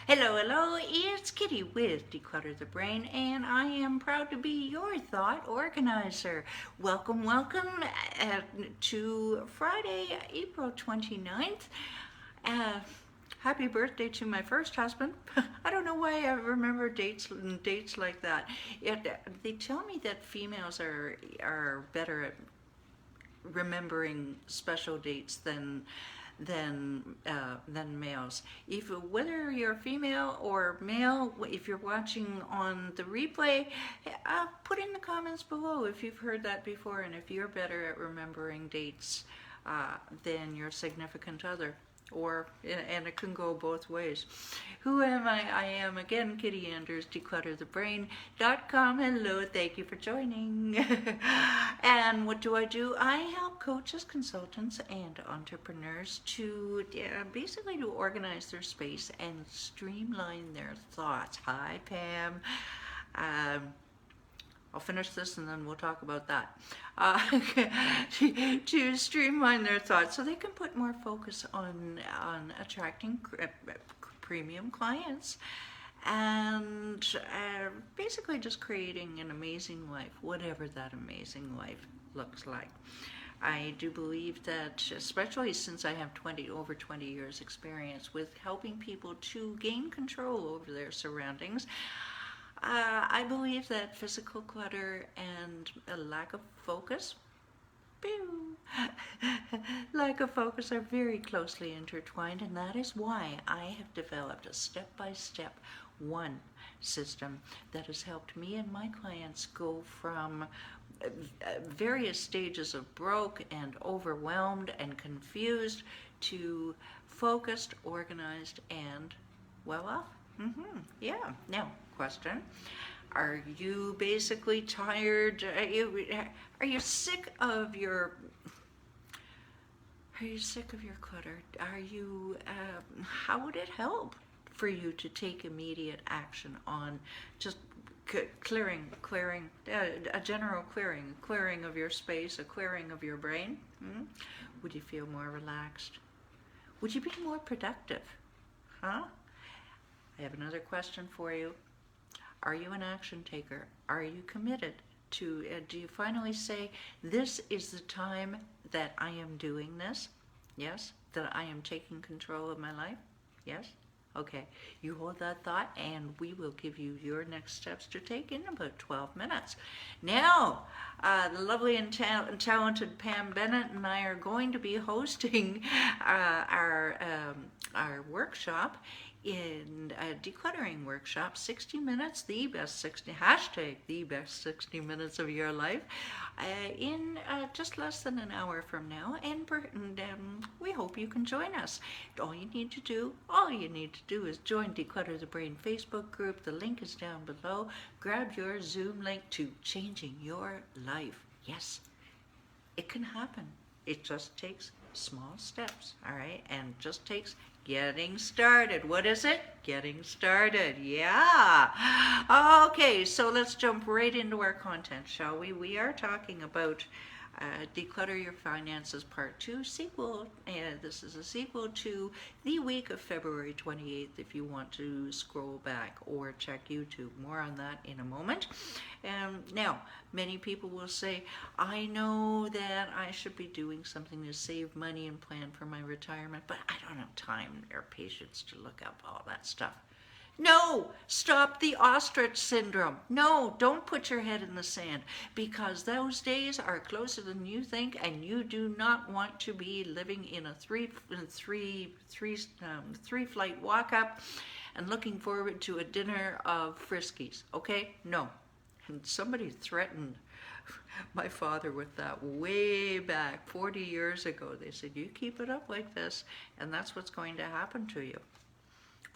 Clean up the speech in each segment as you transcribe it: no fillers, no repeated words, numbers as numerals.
Hello, hello, it's Kitti with Declutter the Brain, and I am proud to be your thought organizer. Welcome, welcome to Friday, April 29th. Uh, Happy birthday to my first husband. I don't know why I remember dates like that. They tell me that females are better at remembering special dates than males. If whether you're female or male, if you're watching on the replay, put in the comments below if you've heard that before and if you're better at remembering dates than your significant other. And it can go both ways. Who am I? I am again Kitti Anders, declutterthebrain.com. Hello, thank you for joining. And what do? I help coaches, consultants, and entrepreneurs to basically to organize their space and streamline their thoughts. Hi, Pam. I'll finish this and then we'll talk about that. To streamline their thoughts so they can put more focus on attracting premium clients and basically just creating an amazing life, whatever that amazing life looks like. I do believe that, especially since I have over 20 years experience with helping people to gain control over their surroundings, I believe that physical clutter and a lack of focus, lack of focus are very closely intertwined, and that is why I have developed a step-by-step one system that has helped me and my clients go from various stages of broke and overwhelmed and confused to focused, organized, and well off. Yeah. Now, question: are you basically tired? Are you sick of your? Are you sick of your clutter? Are you? How would it help for you to take immediate action on just clearing, a general clearing of your space, a clearing of your brain? Would you feel more relaxed? Would you be more productive? Huh? I have another question for you. Are you an action taker? Are you committed to, do you finally say, this is the time that I am doing this? Yes? That I am taking control of my life? Yes? Okay, you hold that thought and we will give you your next steps to take in about 12 minutes. Now, the lovely and talented Pam Bennett and I are going to be hosting our workshop in a decluttering workshop, 60 minutes, the best 60 minutes of your life, in just less than an hour from now, and we hope you can join us. All you need to do is join Declutter the Brain Facebook group. The link is down below. Grab your Zoom link to changing your life. Yes, it can happen. It just takes small steps, all right? And just takes getting started. What is it? Getting started. Yeah. Okay, so let's jump right into our content, shall we? We are talking about Declutter Your Finances Part 2 sequel. And this is a sequel to the week of February 28th if you want to scroll back or check YouTube. More on that in a moment. Now, many people will say, I know that I should be doing something to save money and plan for my retirement, but I don't have time or patience to look up all that stuff. No, stop the ostrich syndrome. No, don't put your head in the sand, because those days are closer than you think, and you do not want to be living in a three flight walk up and looking forward to a dinner of Friskies. Okay? No. And somebody threatened my father with that way back 40 years ago. They said, you keep it up like this, and that's what's going to happen to you.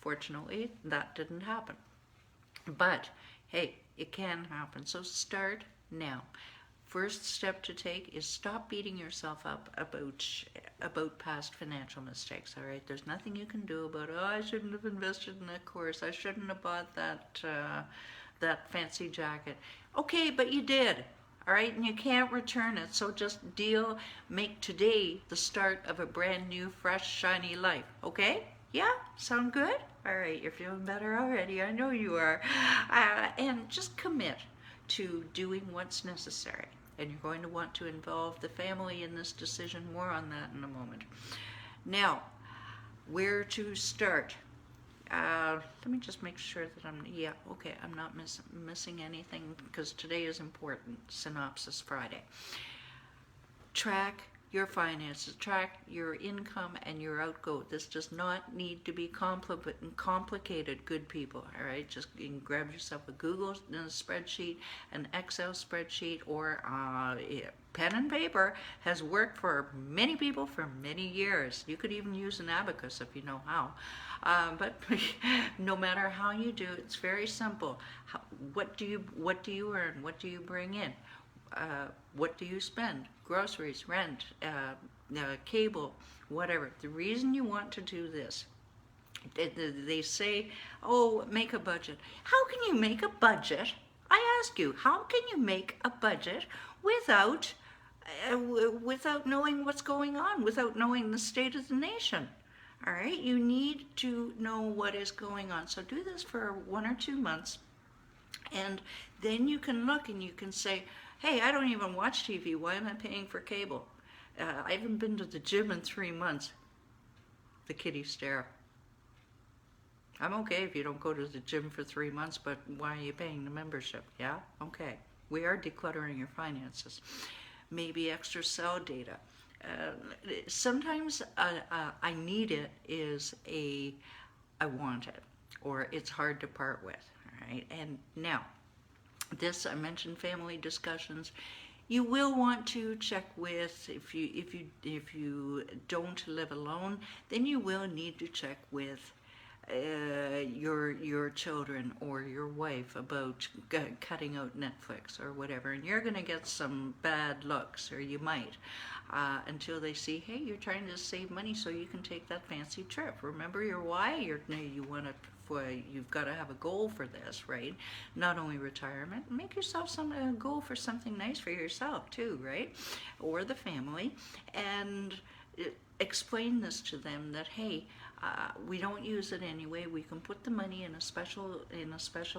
Fortunately, that didn't happen. But, hey, it can happen. So start now. First step to take is stop beating yourself up about past financial mistakes, all right? There's nothing you can do about, oh, I shouldn't have invested in that course. I shouldn't have bought that fancy jacket. Okay, but you did. All right, and you can't return it, so just make today the start of a brand new, fresh, shiny life, okay? Yeah, sound good? All right, you're feeling better already. I know you are. And just commit to doing what's necessary. And you're going to want to involve the family in this decision. More on that in a moment. Now, where to start? Let me just make sure that I'm not missing anything, because today is important. Synopsis Friday. Track your finances, track your income and your outgo. This does not need to be complicated, good people, all right? Just you can grab yourself a Google spreadsheet, an Excel spreadsheet, or pen and paper has worked for many people for many years. You could even use an abacus if you know how. But no matter how you do, it's very simple. What do you earn? What do you bring in? What do you spend? Groceries, rent, cable, whatever. The reason you want to do this, they say, oh, make a budget. How can you make a budget? I ask you, how can you make a budget without knowing what's going on, without knowing the state of the nation? All right, you need to know what is going on. So do this for 1 or 2 months, and then you can look and you can say, hey, I don't even watch TV. Why am I paying for cable? I haven't been to the gym in 3 months. The Kitti stare. I'm okay if you don't go to the gym for 3 months, but why are you paying the membership? Yeah? Okay. We are decluttering your finances. Maybe extra cell data. Sometimes I need it is I want it, or it's hard to part with. All right? And now, this, I mentioned family discussions. You will want to check with, if you don't live alone, then you will need to check with your children or your wife about cutting out Netflix or whatever, and you're going to get some bad looks, or you might, until they see, hey, you're trying to save money so you can take that fancy trip. Remember your why. You've got to have a goal for this, right? Not only retirement, make yourself a goal for something nice for yourself too, right? Or the family, and explain this to them that, hey, we don't use it anyway. We can put the money in a special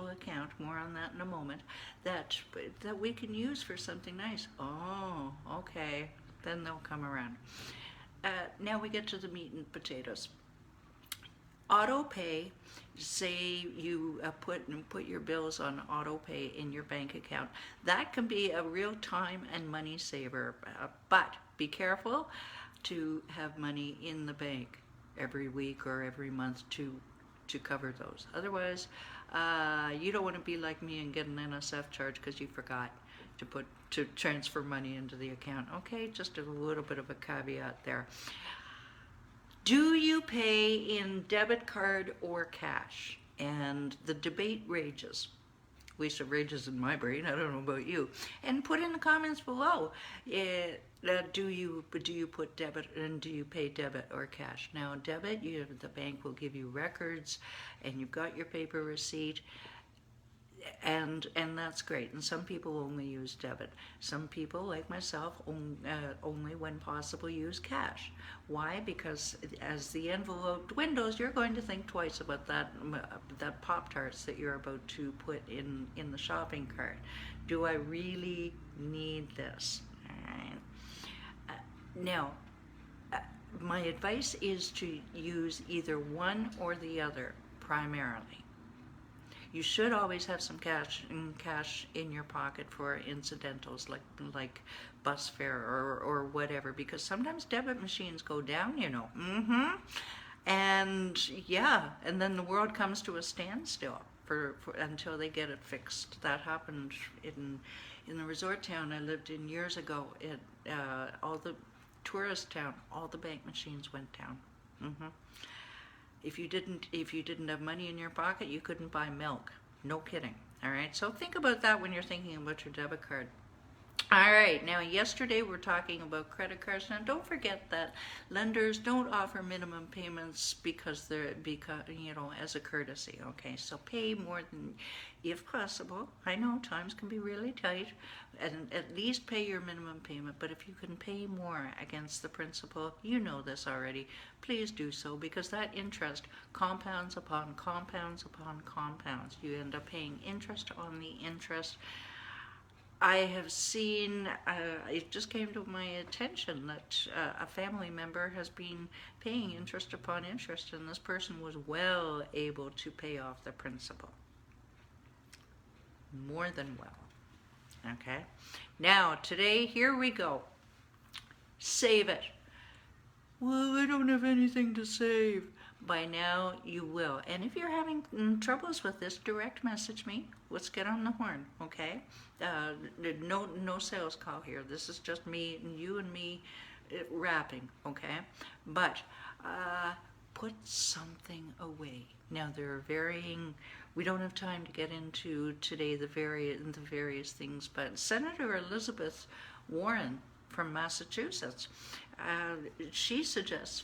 account. More on that in a moment. That we can use for something nice. Oh, okay. Then they'll come around. Now we get to the meat and potatoes. Auto pay. Say you put your bills on auto pay in your bank account. That can be a real time and money saver. But be careful to have money in the bank every week or every month to cover those. Otherwise, you don't want to be like me and get an NSF charge because you forgot to transfer money into the account. Okay, just a little bit of a caveat there. Do you pay in debit card or cash? And the debate rages. At least it rages in my brain. I don't know about you. And put in the comments below. Do you put debit, and do you pay debit or cash? Now, debit, the bank will give you records, and you've got your paper receipt, and that's great. And some people only use debit. Some people, like myself, only when possible use cash. Why? Because as the envelope dwindles, you're going to think twice about that Pop-Tarts that you're about to put in the shopping cart. Do I really need this? All right. Now, my advice is to use either one or the other primarily. You should always have some cash in your pocket for incidentals like bus fare or whatever, because sometimes debit machines go down, and and then the world comes to a standstill for until they get it fixed. That happened in the resort town I lived in years ago. All the tourist town, all the bank machines went down. If you didn't have money in your pocket, you couldn't buy milk. No kidding. All right. So think about that when you're thinking about your debit card. All right, now yesterday we're talking about credit cards. Now don't forget that lenders don't offer minimum payments because as a courtesy, okay? So pay more than, if possible. I know times can be really tight, and at least pay your minimum payment. But if you can pay more against the principal, you know this already, please do so, because that interest compounds upon compounds upon compounds. You end up paying interest on the interest. I have seen, it just came to my attention that a family member has been paying interest upon interest, and this person was well able to pay off the principal. More than well. Okay? Now, today, here we go. Save it. Well, I don't have anything to save. By now, you will. And if you're having troubles with this, direct message me. Let's get on the horn, okay? No sales call here. This is just me and you and me rapping, okay? But put something away. Now, there are varying. We don't have time to get into today the various things, but Senator Elizabeth Warren from Massachusetts, she suggests,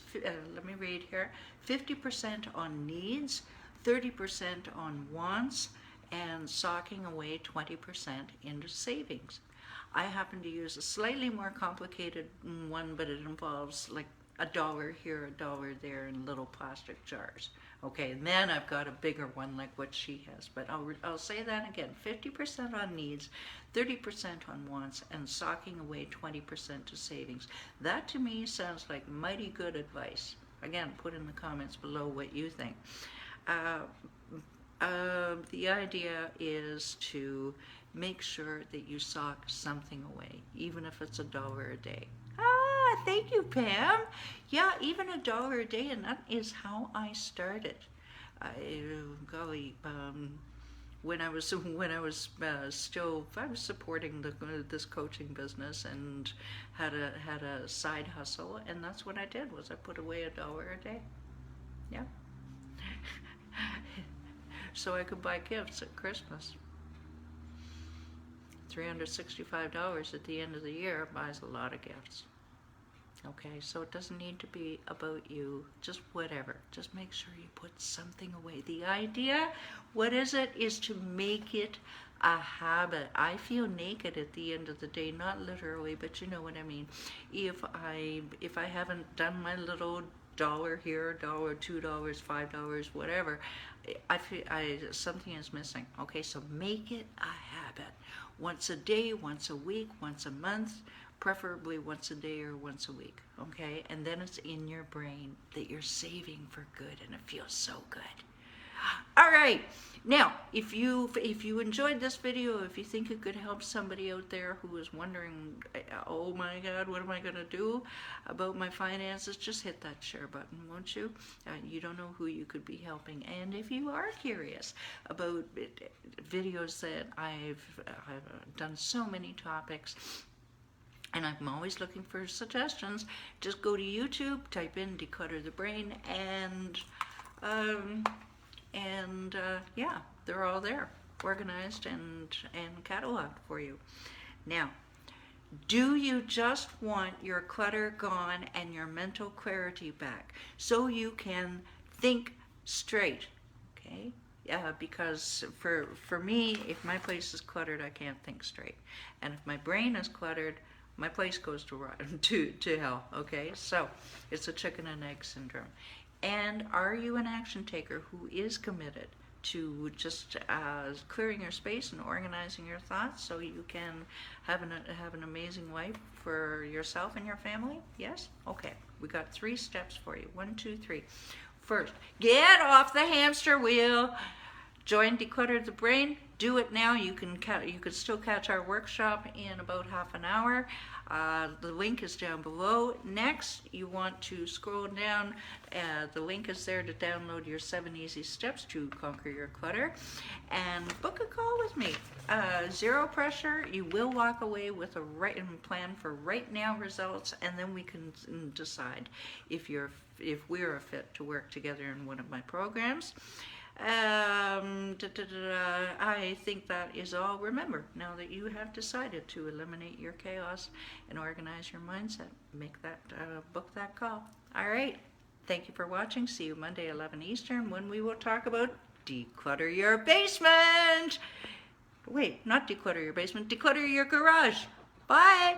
let me read here, 50% on needs, 30% on wants, and socking away 20% into savings. I happen to use a slightly more complicated one, but it involves like $1 here, $1 there in little plastic jars. Okay, and then I've got a bigger one like what she has, but I'll say that again, 50% on needs, 30% on wants, and socking away 20% to savings. That to me sounds like mighty good advice. Again, put in the comments below what you think. The idea is to make sure that you sock something away, even if it's $1 a day. Thank you, Pam. Yeah, even $1 a day, and that is how I started. When I was supporting this coaching business and had a side hustle, and that's what I did, was I put away $1 a day. Yeah. So I could buy gifts at Christmas. $365 at the end of the year buys a lot of gifts. Okay, so it doesn't need to be about you, just whatever. Just make sure you put something away. The idea, what is it, is to make it a habit. I feel naked at the end of the day, not literally, but you know what I mean. If I haven't done my little $1 here, $1, $2, $5, whatever, I feel something is missing. Okay, so make it a habit. Once a day, once a week, once a month, preferably once a day or once a week, okay? And then it's in your brain that you're saving for good, and it feels so good. All right, now, if you enjoyed this video, if you think it could help somebody out there who is wondering, oh my God, what am I gonna do about my finances, just hit that share button, won't you? You don't know who you could be helping. And if you are curious about videos that I've done so many topics, and I'm always looking for suggestions, just go to YouTube, type in Declutter the Brain, and yeah, they're all there, organized and cataloged for you. Now, do you just want your clutter gone and your mental clarity back so you can think straight? Okay? Because for me, if my place is cluttered, I can't think straight. And if my brain is cluttered, my place goes to hell, okay? So it's a chicken and egg syndrome. And are you an action taker who is committed to just clearing your space and organizing your thoughts so you can have an amazing life for yourself and your family? Yes? Okay. We got 3 steps for you. 1, 2, 3. First, get off the hamster wheel. Join Declutter the Brain. Do it now. You can still catch our workshop in about half an hour. The link is down below. Next, you want to scroll down. The link is there to download your 7 easy steps to conquer your clutter, and book a call with me. 0 pressure. You will walk away with a plan for right now results, and then we can decide if we're a fit to work together in one of my programs. I think that is all. Remember, now that you have decided to eliminate your chaos and organize your mindset, make that book that call. All right. Thank you for watching. See you Monday, 11 Eastern, when we will talk about declutter your basement. Wait, not declutter your basement, declutter your garage. Bye.